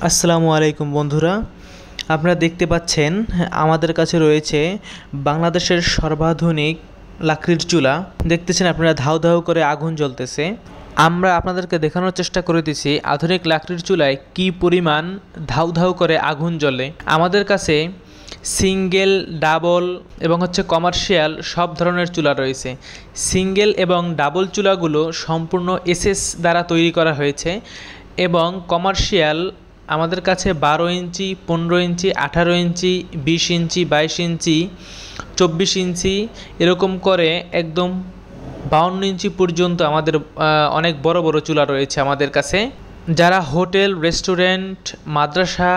আসসালামু আলাইকুম বন্ধুরা, আপনারা দেখতে পাচ্ছেন আমাদের কাছে রয়েছে বাংলাদেশের সর্বাধুনিক লাকড়ির চুলা। দেখতেছেন আপনারা ধাউ ধাউ করে আগুন জ্বলতেছে। আমরা আপনাদেরকে দেখানোর চেষ্টা করেছি আধুনিক লাকড়ির চুলায় কি পরিমাণ ধাউ ধাউ করে আগুন জ্বলে। আমাদের কাছে সিঙ্গেল, ডাবল এবং কমার্শিয়াল সব ধরনের চুলা রয়েছে। সিঙ্গেল এবং ডাবল চুলাগুলো সম্পূর্ণ এসএস দ্বারা তৈরি করা হয়েছে এবং কমার্শিয়াল আমাদের কাছে 12 ইঞ্চি, 15 ইঞ্চি, 18 ইঞ্চি, 20 ইঞ্চি, 22 ইঞ্চি, 24 ইঞ্চি এরকম করে একদম 52 ইঞ্চি পর্যন্ত আমাদের অনেক বড় বড় চুলা রয়েছে আমাদের কাছে। যারা হোটেল, রেস্টুরেন্ট, মাদ্রাসা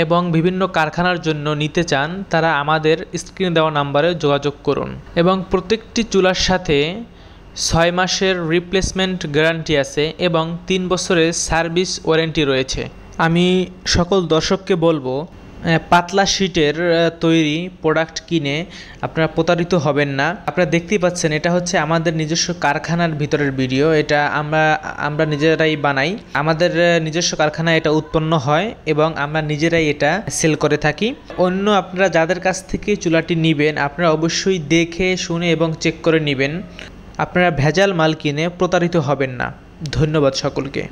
এবং বিভিন্ন কারখানার জন্য নিতে চান তারা আমাদের স্ক্রিনে দেওয়া নাম্বারে যোগাযোগ করুন এবং প্রত্যেকটি চুলার সাথে 6 মাসের রিপ্লেসমেন্ট গ্যারান্টি আছে এবং 3 বছরের সার্ভিস ওয়ারেন্টি রয়েছে। আমি সকল দর্শককে বলবো, পাতলা শীটের তৈরি প্রোডাক্ট কিনে আপনারা প্রতারিত হবেন না। আপনারা দেখতেই পাচ্ছেন এটা হচ্ছে আমাদের নিজস্ব কারখানার ভিতরের ভিডিও। এটা আমরা নিজেরাই বানাই, আমাদের নিজস্ব কারখানায় এটা উৎপন্ন হয় এবং আমরা নিজেরাই এটা সেল করে থাকি। অন্য আপনারা যাদের কাছ থেকে চুলাটি নেবেন আপনারা অবশ্যই দেখে শুনে এবং চেক করে নেবেন। আপনারা ভেজাল মাল কিনে প্রতারিত হবেন না। ধন্যবাদ সকলকে।